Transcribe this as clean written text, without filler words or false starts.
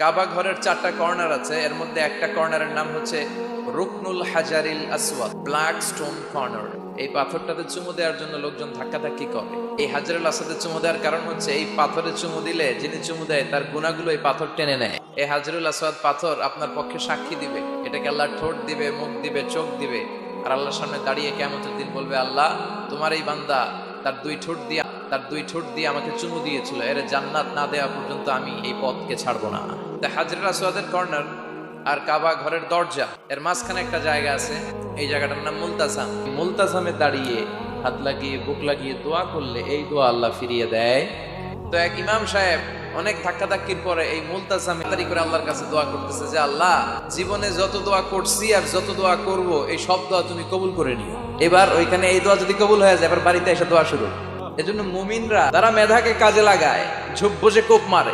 কাবা ঘরের 4টা কর্নার আছে, এর মধ্যে একটা কর্নারের নাম হচ্ছে রুকনুল হাজারিল আসওয়াদ, ব্ল্যাক স্টোন কর্নার। এই পাথরটাতে চুমু দেওয়ার জন্য লোকজন ধাক্কাধাক্কি করে। এই হাজারুল আসওয়াদে চুমু দেওয়ার কারণ হচ্ছে এই পাথরে চুমু দিলে যিনি চুমু দেয় তার গুনাহগুলো এই পাথর টেনে নেয়। এই হাজারুল আসওয়াদ পাথর আপনার পক্ষে সাক্ষী দিবে, এটাকে আল্লাহ ঠোঁট দিবে, মুখ দিবে, চোখ দিবে, আর আল্লাহর সামনে দাঁড়িয়ে কিয়ামতের দিন বলবে, আল্লাহ তোমার এই বান্দা তার দুই ঠোঁট দিয়ে আমাকে চুমু দিয়েছিল, এর জান্নাত না দেওয়া পর্যন্ত আমি এই পথকে ছাড়বো না। হাজরুল আসওয়াদের কর্নার আর কাবা ঘরের দরজা এর মাঝখানে একটা জায়গা আছে, এই জায়গাটার নাম মুলতাসাম। মুলতাসামে দাঁড়িয়ে হাত লাগিয়ে বুক লাগিয়ে দোয়া করলে এই দোয়া আল্লাহ ফিরিয়ে দেয়। তো এক ইমাম সাহেব অনেক ধাক্কাধাক্কির পরে এই মুলতাসামে দাঁড়িয়ে করে আল্লাহর কাছে দোয়া করতেছে যে, আল্লাহ জীবনে যত দোয়া করছি আর যত দোয়া করব এই সব দোয়া তুমি কবুল করে নিও। এবার ওইখানে এই দোয়া যদি কবুল হয়ে যায়, এবার বাড়িতে এসে দোয়া শুরু। এজন্য মুমিনরা তারা মেধাকে কাজে লাগায়, ঝোপ বসে কোপ মারে।